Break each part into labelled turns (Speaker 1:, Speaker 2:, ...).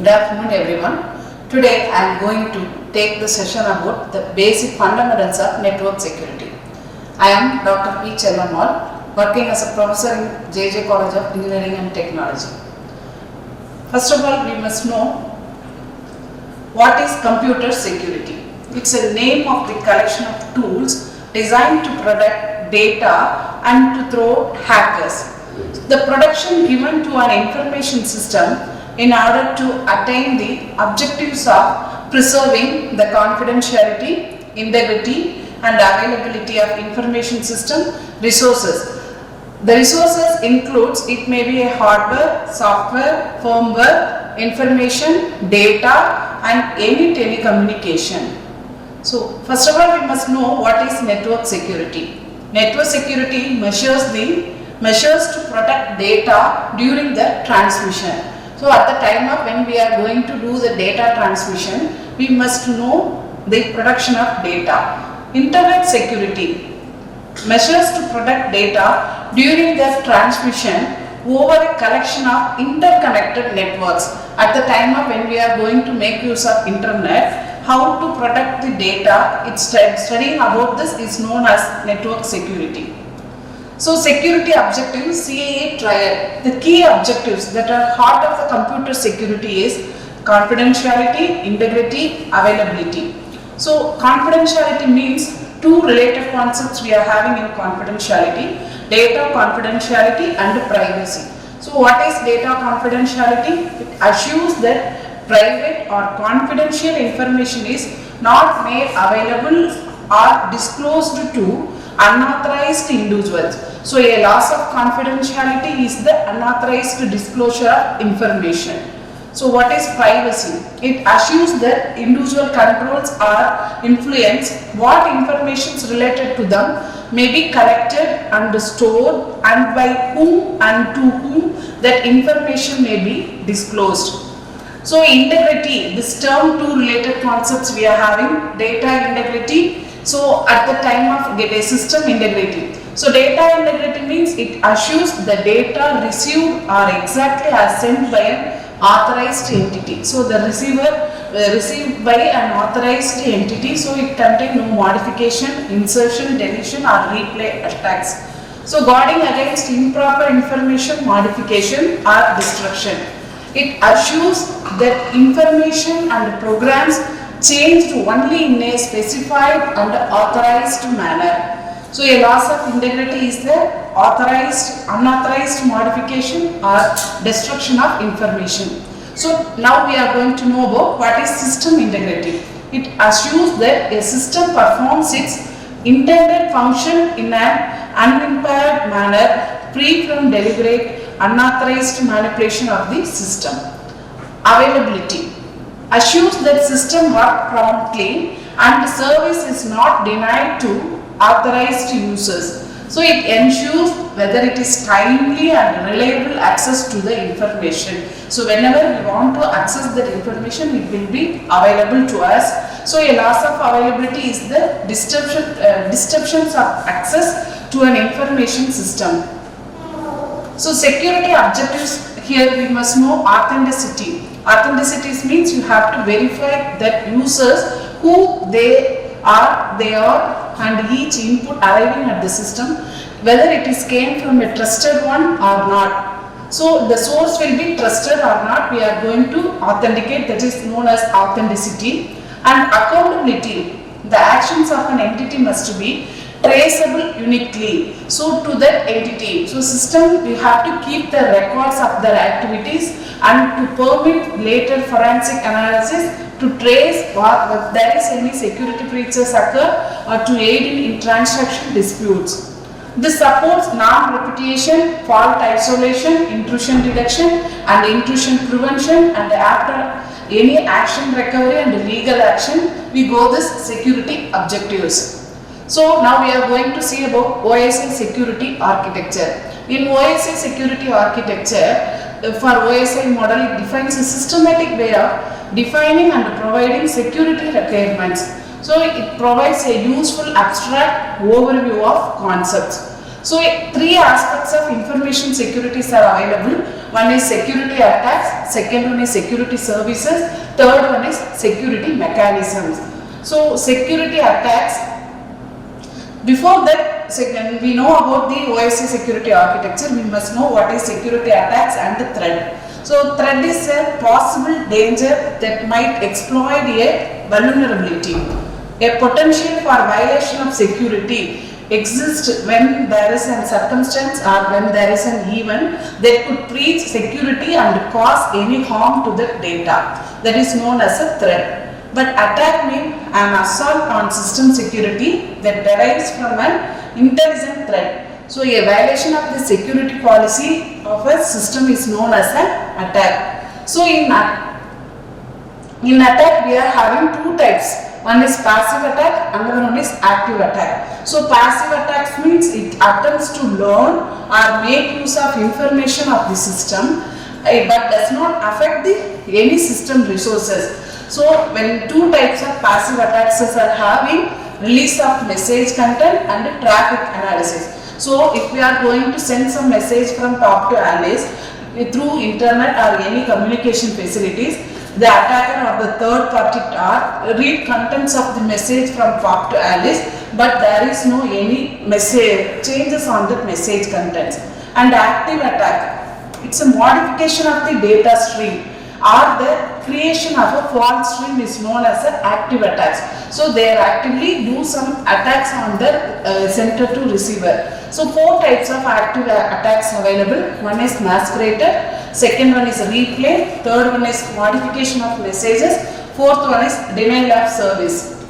Speaker 1: Good afternoon everyone. Today I am going to take the session about the basic fundamentals of network security. I am Dr.P.Chellammal, working as a professor in JJ College of Engineering and Technology. First of all, we must know what is computer security. It's a name of the collection of tools designed to protect data and to throw hackers. The protection given to an information system in order to attain the objectives of preserving the confidentiality, integrity and availability of information system resources. The resources includes, it may be a hardware, software, firmware, information, data and any telecommunication. So first of all, we must know what is network security. Network security measures to protect data during the transmission. So at the time of when we are going to do the data transmission, we must know the protection of data. Internet security measures to protect data during the transmission over a collection of interconnected networks. At the time of when we are going to make use of internet, how to protect the data, studying about this is known as network security. So security objectives, CAA triad. The key objectives that are heart of the computer security is confidentiality, integrity, availability. So confidentiality means two related concepts we are having in confidentiality: data confidentiality and privacy. So what is data confidentiality? It assures that private or confidential information is not made available or disclosed to unauthorized individuals. So a loss of confidentiality is the unauthorized disclosure of information. So what is privacy? It assures that individual controls or influence what information related to them may be collected and stored, and by whom and to whom that information may be disclosed. So integrity, this term, two related concepts we are having: data integrity. So at the time of data system integrity. So data integrity means it assures the data received are exactly as sent by an authorized entity. So the receiver received by an authorized entity, so it contains no modification, insertion, deletion or replay attacks. So guarding against improper information modification or destruction. It assures that information and programs changed only in a specified and authorized manner. So a loss of integrity is the unauthorized modification or destruction of information. So now we are going to know about what is system integrity. It assures that a system performs its intended function in an unimpaired manner, free from deliberate unauthorized manipulation of the system. Availability assures that system work promptly and service is not denied to authorized users. So it ensures whether it is timely and reliable access to the information. So whenever we want to access that information, it will be available to us. So a loss of availability is the disruptions of access to an information system. So security objectives, here we must know authenticity. Authenticity means you have to verify that users who they are and each input arriving at the system, whether it is came from a trusted one or not. So the source will be trusted or not, we are going to authenticate, that is known as authenticity. And accountability, the actions of an entity must be traceable uniquely, so to that entity. So system, we have to keep the records of their activities and to permit later forensic analysis to trace if there is any security breaches occur or to aid in transaction disputes. This supports non-repetition, fault isolation, intrusion detection and intrusion prevention, and after any action recovery and legal action, we go this security objectives. So now we are going to see about OSI security architecture. In OSI security architecture, for OSI model, it defines a systematic way of defining and providing security requirements. So it provides a useful abstract overview of concepts. So three aspects of information securities are available. One is security attacks, second one is security services, third one is security mechanisms. So security attacks, before that when we know about the OSI security architecture, we must know what is security attacks and the threat. So threat is a possible danger that might exploit a vulnerability. A potential for violation of security exists when there is a circumstance or when there is an event that could breach security and cause any harm to the data. That is known as a threat. But attack means an assault on system security that derives from an intelligent threat. So a violation of the security policy of a system is known as an attack. So in attack we are having two types. One is passive attack, another one is active attack. So passive attack means it attempts to learn or make use of information of the system but does not affect any system resources. So when two types of passive attacks are having, release of message content and traffic analysis. So if we are going to send some message from top to Alice through internet or any communication facilities, the attacker or the third party read contents of the message from top to Alice, but there is no any message changes on the message contents. And active attack, it's a modification of the data stream or the creation of a false stream is known as an active attacks. So they actively do some attacks on the sender to receiver. So four types of active attacks available. One is masquerader, second one is replay, third one is modification of messages, fourth one is denial of service.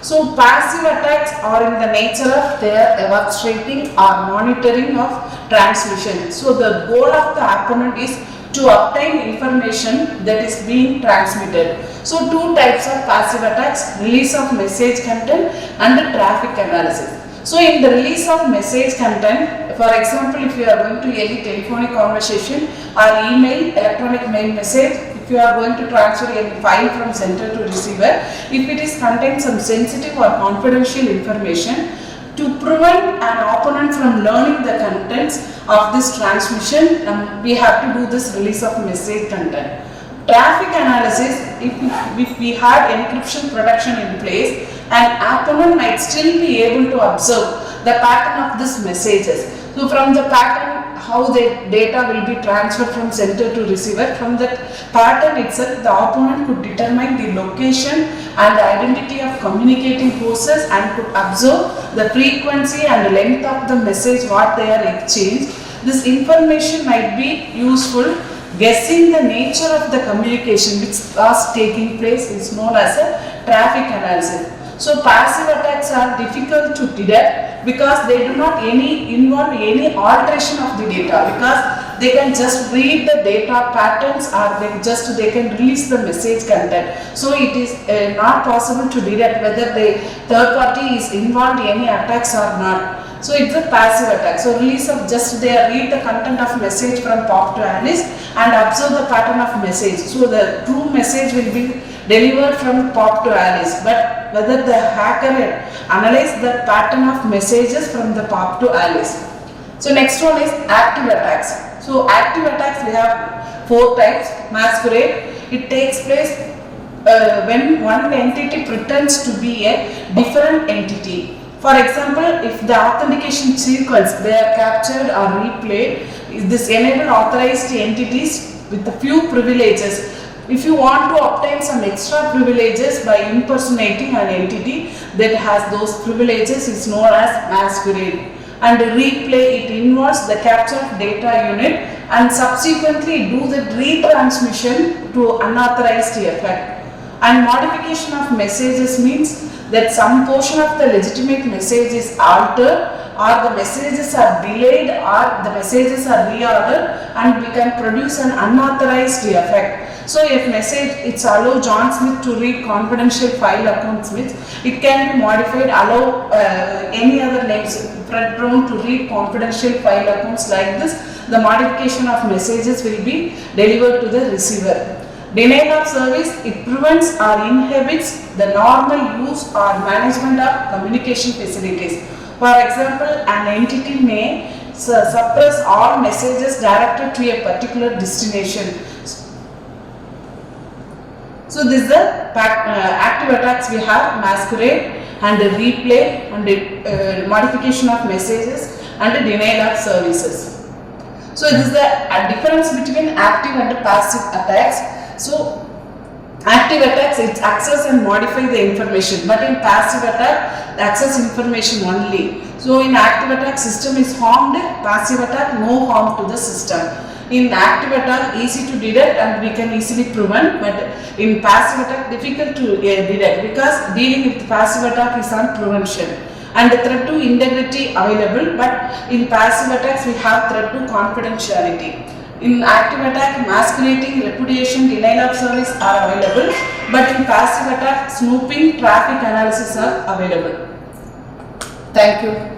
Speaker 1: So passive attacks are in the nature of their orchestrating or monitoring of transmission. So the goal of the opponent is to obtain information that is being transmitted. So two types of passive attacks, release of message content and traffic analysis. So in the release of message content, for example, if you are going to any telephonic conversation or email, electronic mail message, if you are going to transfer any file from sender to receiver, if it is contains some sensitive or confidential information, to prevent an opponent from learning the contents of this transmission, we have to do this release of message content. Traffic analysis, if we had encryption protection in place, an opponent might still be able to observe the pattern of these messages. So from the pattern, how the data will be transferred from sender to receiver, from that pattern itself, the opponent could determine the location and the identity of communicating forces and could observe the frequency and length of the message what they are exchanged. This information might be useful. Guessing the nature of the communication which was taking place is known as a traffic analysis. So passive attacks are difficult to detect because they do not involve any alteration of the data, because they can just read the data patterns or they can release the message content. So it is not possible to detect whether the third party is involved in any attacks or not. So it's a passive attack. So release of just they read the content of message from POP to Alice and observe the pattern of message. So the true message will be delivered from POP to Alice, but whether the hacker analyze the pattern of messages from the POP to Alice. So next one is active attacks. So active attacks, we have four types. Masquerade, it takes place when one entity pretends to be a different entity. For example, if the authentication sequence they are captured or replayed, this enable authorized entities with a few privileges. If you want to obtain some extra privileges by impersonating an entity that has those privileges, is known as masquerade. And replay, it involves the capture of data unit and subsequently do the retransmission to unauthorized effect. And modification of messages means that some portion of the legitimate message is altered, or the messages are delayed, or the messages are reordered, and we can produce an unauthorized effect. So if message, it's allow John Smith to read confidential file account Smith, it can be modified, allow any other names Fred Brown to read confidential file accounts. Like this, the modification of messages will be delivered to the receiver. Denial of service, it prevents or inhibits the normal use or management of communication facilities. For example, an entity may suppress all messages directed to a particular destination. So this is the active attacks. We have masquerade and replay and modification of messages and denial of services. So this is the difference between active and passive attacks. So active attacks, it access and modify the information, but in passive attack, access information only. So in active attack, system is harmed, passive attack, no harm to the system. In active attack, easy to detect and we can easily prevent, but in passive attack, difficult to detect, because dealing with passive attack is on prevention. And the threat to integrity available, but in passive attacks we have threat to confidentiality. In active attack, masquerading, repudiation, denial of service are available, but in passive attack, snooping, traffic analysis are available. Thank you.